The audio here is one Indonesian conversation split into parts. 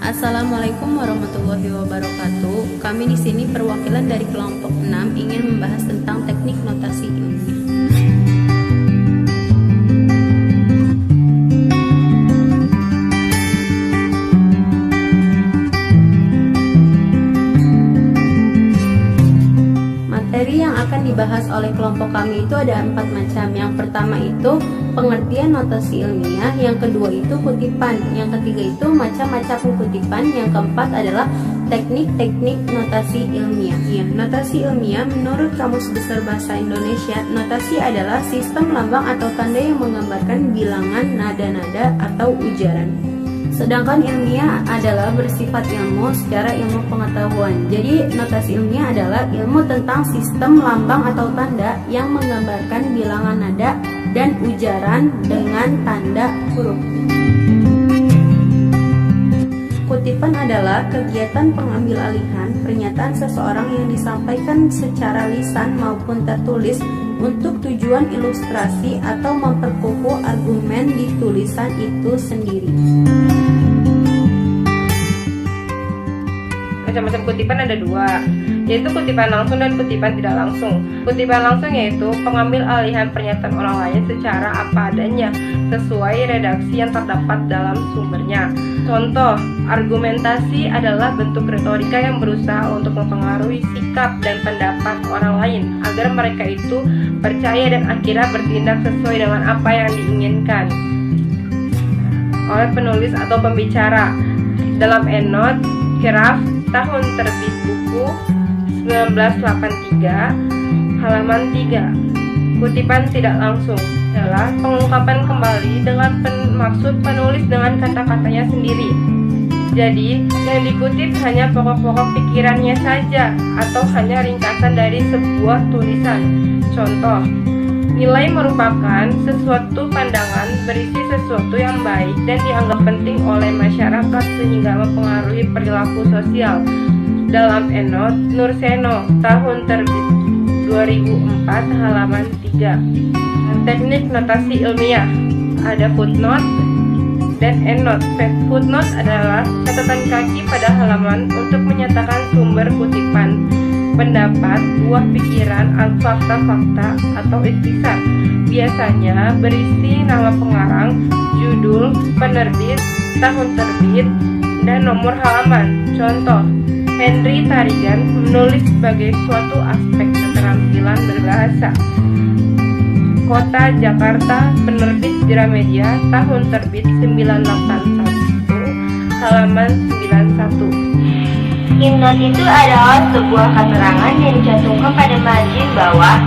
Assalamualaikum warahmatullahi wabarakatuh. Kami di sini perwakilan dari kelompok 6 ingin membahas tentang teknik notasi ilmiah. Materi yang akan dibahas oleh kelompok kami itu ada 4 macam. Yang pertama itu pengertian notasi ilmiah, yang kedua itu kutipan, yang ketiga itu macam-macam kutipan, yang keempat adalah teknik-teknik notasi ilmiah. Ya, notasi ilmiah menurut Kamus Besar Bahasa Indonesia, notasi adalah sistem lambang atau tanda yang menggambarkan bilangan, nada-nada atau ujaran. Sedangkan ilmiah adalah bersifat ilmu secara ilmu pengetahuan. Jadi notasi ilmiah adalah ilmu tentang sistem lambang atau tanda yang menggambarkan bilangan nada dan ujaran dengan tanda huruf. Kutipan adalah kegiatan pengambil alihan pernyataan seseorang yang disampaikan secara lisan maupun tertulis untuk tujuan ilustrasi atau memperkukuh argumen di tulisan itu sendiri. Macam-macam kutipan ada 2, yaitu kutipan langsung dan kutipan tidak langsung. Kutipan langsung yaitu pengambil alihan pernyataan orang lain secara apa adanya, sesuai redaksi yang terdapat dalam sumbernya. Contoh, argumentasi adalah bentuk retorika yang berusaha untuk mempengaruhi sikap dan pendapat orang lain agar mereka itu percaya dan akhirnya bertindak sesuai dengan apa yang diinginkan oleh penulis atau pembicara. Dalam EndNote, Kiraf, tahun terbit buku 1983, halaman 3. Kutipan tidak langsung adalah pengungkapan kembali dengan maksud penulis dengan kata-katanya sendiri. Jadi, yang dikutip hanya pokok-pokok pikirannya saja atau hanya ringkasan dari sebuah tulisan. Contoh, nilai merupakan sesuatu pandangan berisi sesuatu yang baik dan dianggap penting oleh masyarakat sehingga mempengaruhi perilaku sosial. Dalam EndNote, Nurseno, tahun terbit 2004, halaman 3. Teknik notasi ilmiah ada footnote dan EndNote. Footnote adalah catatan kaki pada halaman untuk menyatakan sumber kutipan, pendapat, buah pikiran, fakta-fakta, atau ikhtisar. Biasanya berisi nama pengarang, judul, penerbit, tahun terbit, dan nomor halaman. Contoh, Henry Tarigan menulis sebagai suatu aspek keterampilan berbahasa. Kota Jakarta, penerbit Gramedia, tahun terbit 981, halaman 91. EndNote itu adalah sebuah keterangan yang dicantumkan pada margin bawah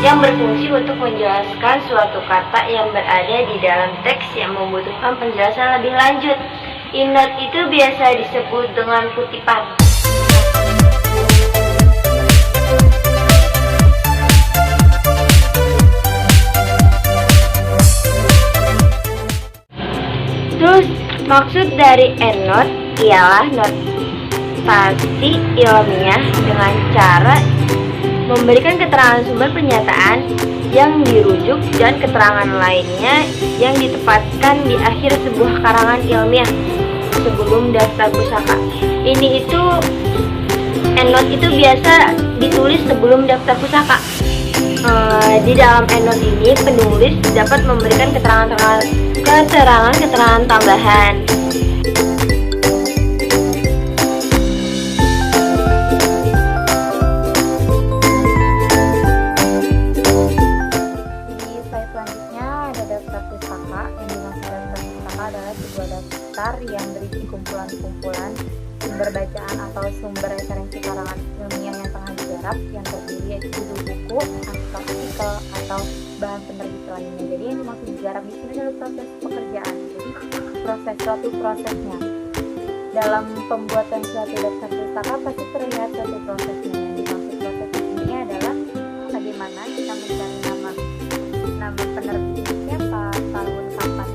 yang berfungsi untuk menjelaskan suatu kata yang berada di dalam teks yang membutuhkan penjelasan lebih lanjut. EndNote itu biasa disebut dengan kutipan. Terus, maksud dari EndNote ialah notasi ilmiah dengan cara memberikan keterangan sumber pernyataan yang dirujuk dan keterangan lainnya yang ditempatkan di akhir sebuah karangan ilmiah sebelum daftar pusaka. EndNote itu biasa ditulis sebelum daftar pusaka. Di dalam EndNote ini penulis dapat memberikan keterangan tambahan. Yang berisi kumpulan-kumpulan sumber bacaan atau sumber referensi karangan ilmiah yang tengah digarap, yang terdiri yaitu judul buku, artikel atau bahan penerbit lainnya. Jadi yang dimaksud digarap di sini adalah proses pekerjaan. Jadi suatu prosesnya dalam pembuatan suatu daftar pustaka pasti terlihat suatu prosesnya. Yang dimaksud proses ini adalah bagaimana kita mencari nama penerbit siapa, tahun kapan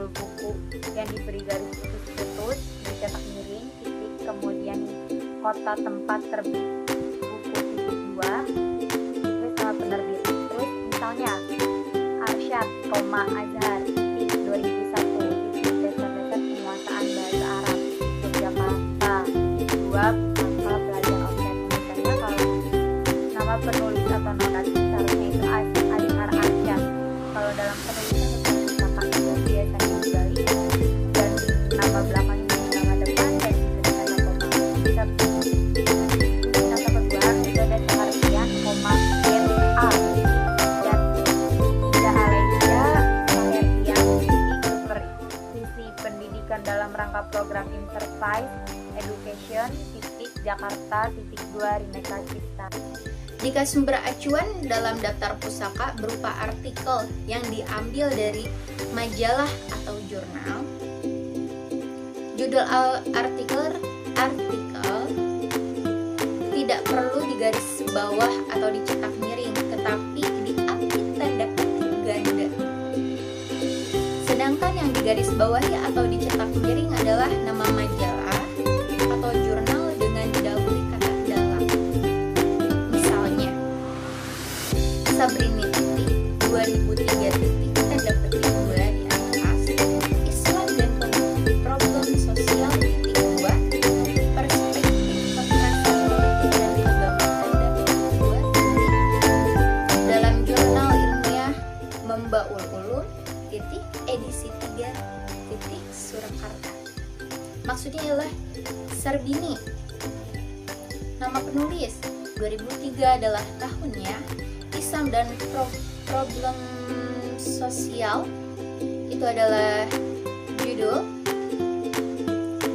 judul buku yang diberi garis putus-putus, dicetak miring, titik, kemudian kota tempat terbit buku titik 2, terus nama penerbit. Terus misalnya Arsyad, Azhar, titik 2001, titik dasar-dasar penguasaan bahasa Arab, Yogyakarta, titik 2, maka belajar offset. Misalnya kalau nama penulis atau notatif seharusnya itu Azhar Arsyad. Kalau dalam penulisan pustaka itu biasanya dibalik dan nama belakangnya menjadi nama depan dan diberikan koma. Contoh kedua itu ada Sahartian, NA dan Ida Alesia Sahartian di supervisi pendidikan dalam rangka program Enterprise Education Jakarta 2 Rineka Cipta. Jika sumber acuan dalam daftar pusaka berupa artikel yang diambil dari majalah atau jurnal, judul artikel tidak perlu digaris bawah atau dicetak miring, tetapi diapit tanda petik ganda. Sedangkan yang digaris bawahi atau dicetak miring adalah nama majalah atau jurnal dengan didahului kata dalam. Misalnya, Sabrini titik 2003 titik tanda petik 2 di atas, Islam dan problem sosial titik 2, perspektif kekerasan politik dan agama tanda petik 2 titik, dalam jurnal ilmiah Membaul Ulum titik edisi 3 titik Surakarta. Maksudnya ialah Sarbini. Nama penulis 2003 adalah tahunnya. Islam dan problem sosial itu adalah judul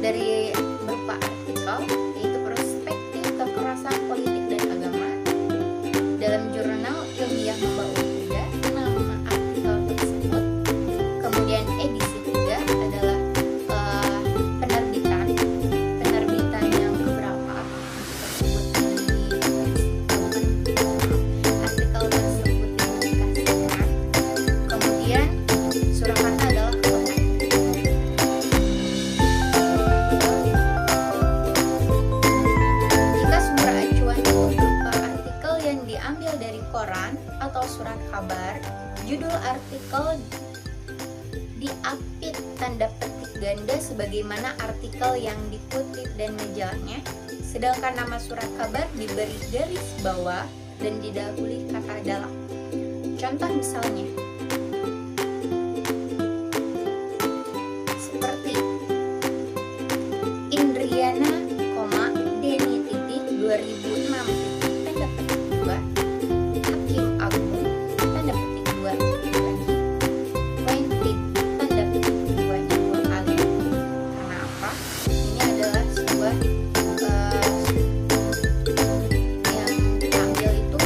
dari berupa artikel, yaitu perspektif kekerasan politik dan agama dalam jurnal ilmiah Membaul Ulum. Nama artikel tersebut. Kemudian edisi 3 adalah penerbitan yang keberapa tersebut artikel tersebut dipublikasikan. Kemudian Surakarta adalah kota. Jika sumber acuan itu berupa artikel yang diambil dari koran atau surat kabar, judul artikel diapit tanda petik ganda sebagaimana artikel yang dikutip dan majalahnya, sedangkan nama surat kabar diberi garis bawah dan didahului kata dalam. Contoh misalnya seperti Indriana, Deni titik 2006 titik tanda petik 2, Hakim Agung tanda petik 2 lagi, pointed tanda petik 2-nya 2 kali. Karena apa? Ini adalah sebuah yang diambil itu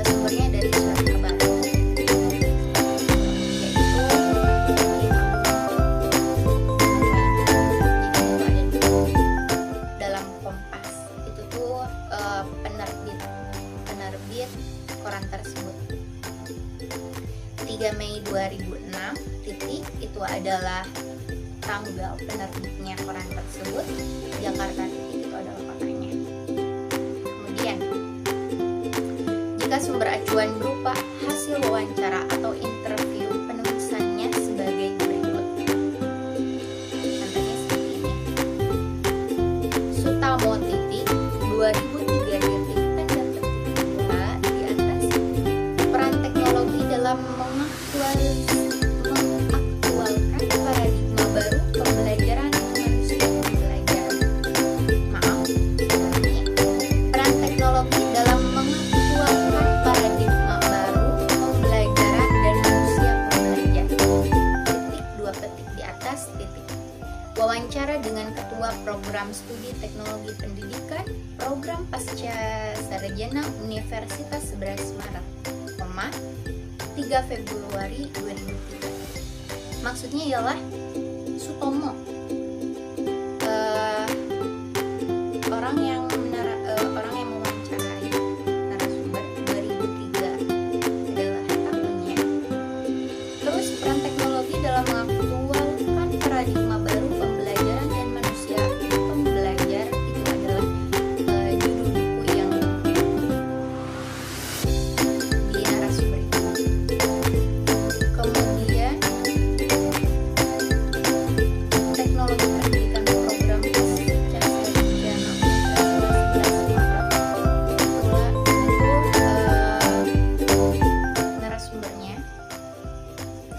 sumbernya dari surat kabar, yaitu dalam Kompas. Itu tuh penerbit koran tersebut. 3 Mei 2006 titik itu adalah tanggal penerbitnya koran tersebut. Jakarta titik itu adalah kotanya. Kemudian jika sumber acuan berupa hasil wawancara atau interview penulisannya sebagai berikut. Contohnya seperti ini. Sutamo titik 2003 titik tanda petik 2 di atas, peran teknologi dalam mengaktualkan paradigma baru pembelajaran manusia pembelajaran. Ini peran teknologi dalam mengaktualkan paradigma baru pembelajaran dan manusia pembelajar. Titik 2 petik di atas titik. Wawancara dengan Ketua Program Studi Teknologi Pendidikan Program Pasca Sarjana Universitas 11 Maret, 3 Februari 2003. Maksudnya ialah Sutomo, orang yang mewawancarai narasumber 2003 adalah tahunnya. Terus peran teknologi dalam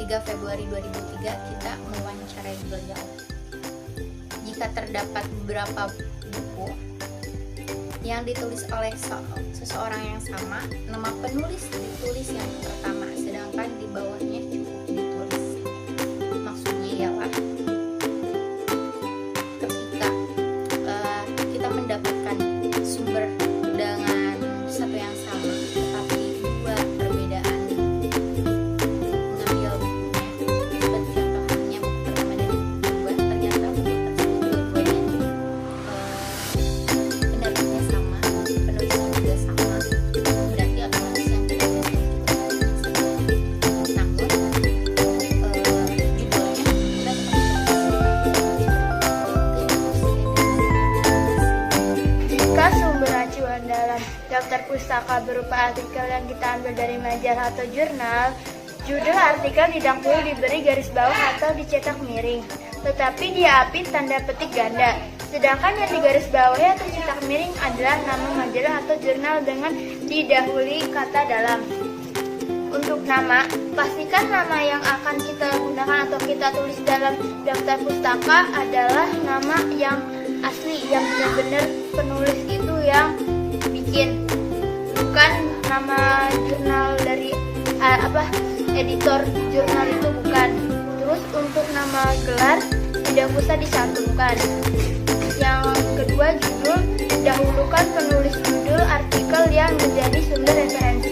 3 Februari 2003 kita mewawancarai beliau. Jika terdapat beberapa buku yang ditulis oleh seseorang yang sama, nama penulis ditulis yang pertama, sedangkan di bawahnya cukup ditulis. Maksudnya ialah ketika kita mendapatkan sumber dengan satu yang sama, tetapi dua perbedaan mengambil bukunya, seperti contohnya buku pertama dan buku kedua, ternyata buku tersebut dua-duanya penerbitnya sama, penulisnya juga sama, berarti otomatis yang kita baca itu sama. Namun judulnya kita Jika sumber acuan dalam daftar pustaka berupa artikel yang kita ambil dari majalah atau jurnal, judul artikel tidak perlu diberi garis bawah atau dicetak miring, tetapi diapit tanda petik ganda. Sedangkan yang digaris bawahi atau cetak miring adalah nama majalah atau jurnal dengan didahului kata dalam. Untuk nama, pastikan nama yang akan kita gunakan atau kita tulis dalam daftar pustaka adalah nama yang asli, yang benar-benar penulis itu yang bikin, bukan nama jurnal dari editor jurnal itu, bukan. Terus untuk nama gelar tidak usah dicantumkan. Yang kedua, judul, dahulukan penulis judul artikel yang menjadi sumber referensi.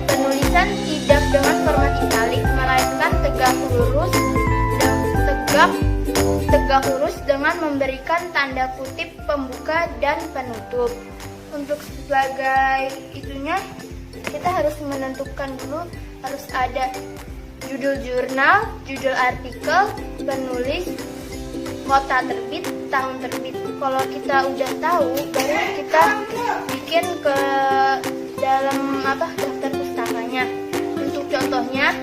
Penulisan tidak dengan format italik, melainkan tegak lurus dengan memberikan tanda kutip pembuka dan penutup. Untuk sebagai itunya, kita harus menentukan dulu, harus ada judul jurnal, judul artikel, penulis, kota terbit, tahun terbit. Kalau kita udah tahu, baru kita bikin ke dalam daftar pustakanya. Untuk contohnya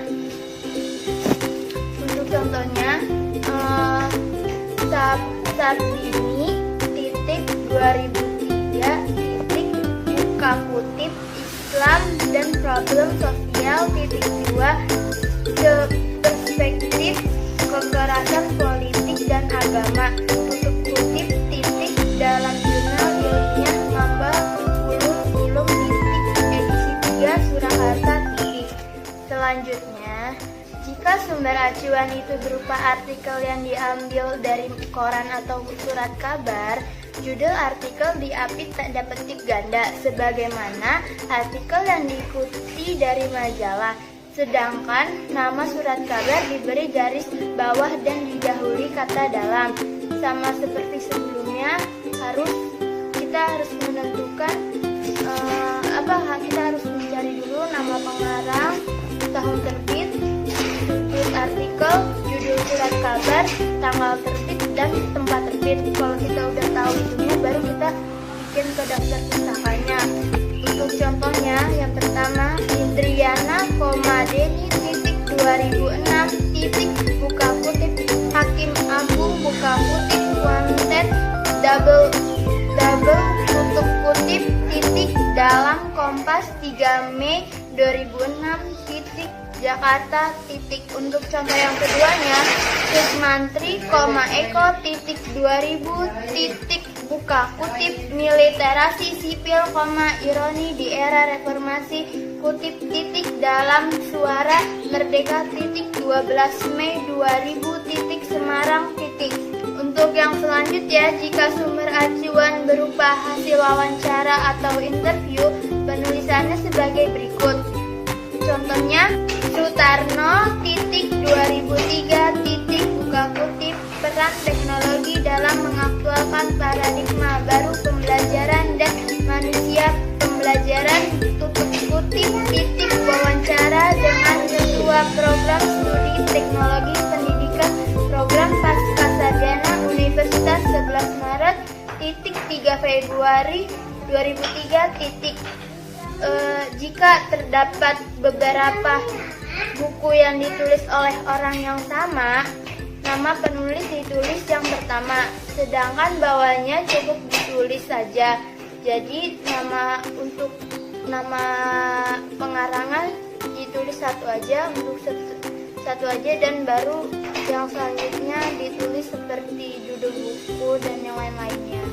Sabini titik 2003 titik buka kutip Islam dan problem sosial titik 2 perspektif kekerasan politik dan agama, tutup kutip titik dalam jurnal ilmiah Mamba Ulum titik edisi 3 Surakarta titik. Selanjutnya, jika sumber acuan itu berupa artikel yang diambil dari koran atau surat kabar, judul artikel diapit tanda petik ganda sebagaimana artikel yang diikuti dari majalah. Sedangkan nama surat kabar diberi garis bawah dan didahului kata dalam. Sama seperti sebelumnya, kita harus menentukan kita harus mencari dulu nama pengarang, tahun terbit, judul artikel, judul surat kabar, tanggal terbit, dan tempat terbit. Kalau kita udah tahu itunya, baru kita bikin ke daftar pustakanya. Untuk contohnya, yang pertama, Indriana, Deni, titik 2006, titik buka kutip Hakim Agung, buka kutip Wanted, double tutup kutip titik dalam Kompas 3 Mei 2006, titik Jakarta titik. Untuk contoh yang keduanya, Sukmantri, Eko, titik 2000, titik buka kutip militerasi sipil, ironi di era reformasi, kutip titik dalam Suara Merdeka titik 12 Mei 2000, titik Semarang titik. Untuk yang selanjutnya, jika sumber acuan berupa hasil wawancara atau interview, penulisannya sebagai berikut. Contohnya, Sutarno, titik 2003, titik buka kutip peran teknologi dalam mengaktualkan paradigma baru pembelajaran dan manusia pembelajaran, tutup kutip titik wawancara dengan ketua program studi teknologi pendidikan program Pascasarjana Universitas 11 Maret titik 3 Februari 2003 titik. Jika terdapat beberapa buku yang ditulis oleh orang yang sama, nama penulis ditulis yang pertama, sedangkan bawahnya cukup ditulis saja. Jadi untuk nama pengarangan ditulis satu aja, untuk satu aja dan baru yang selanjutnya ditulis seperti judul buku dan yang lain-lainnya.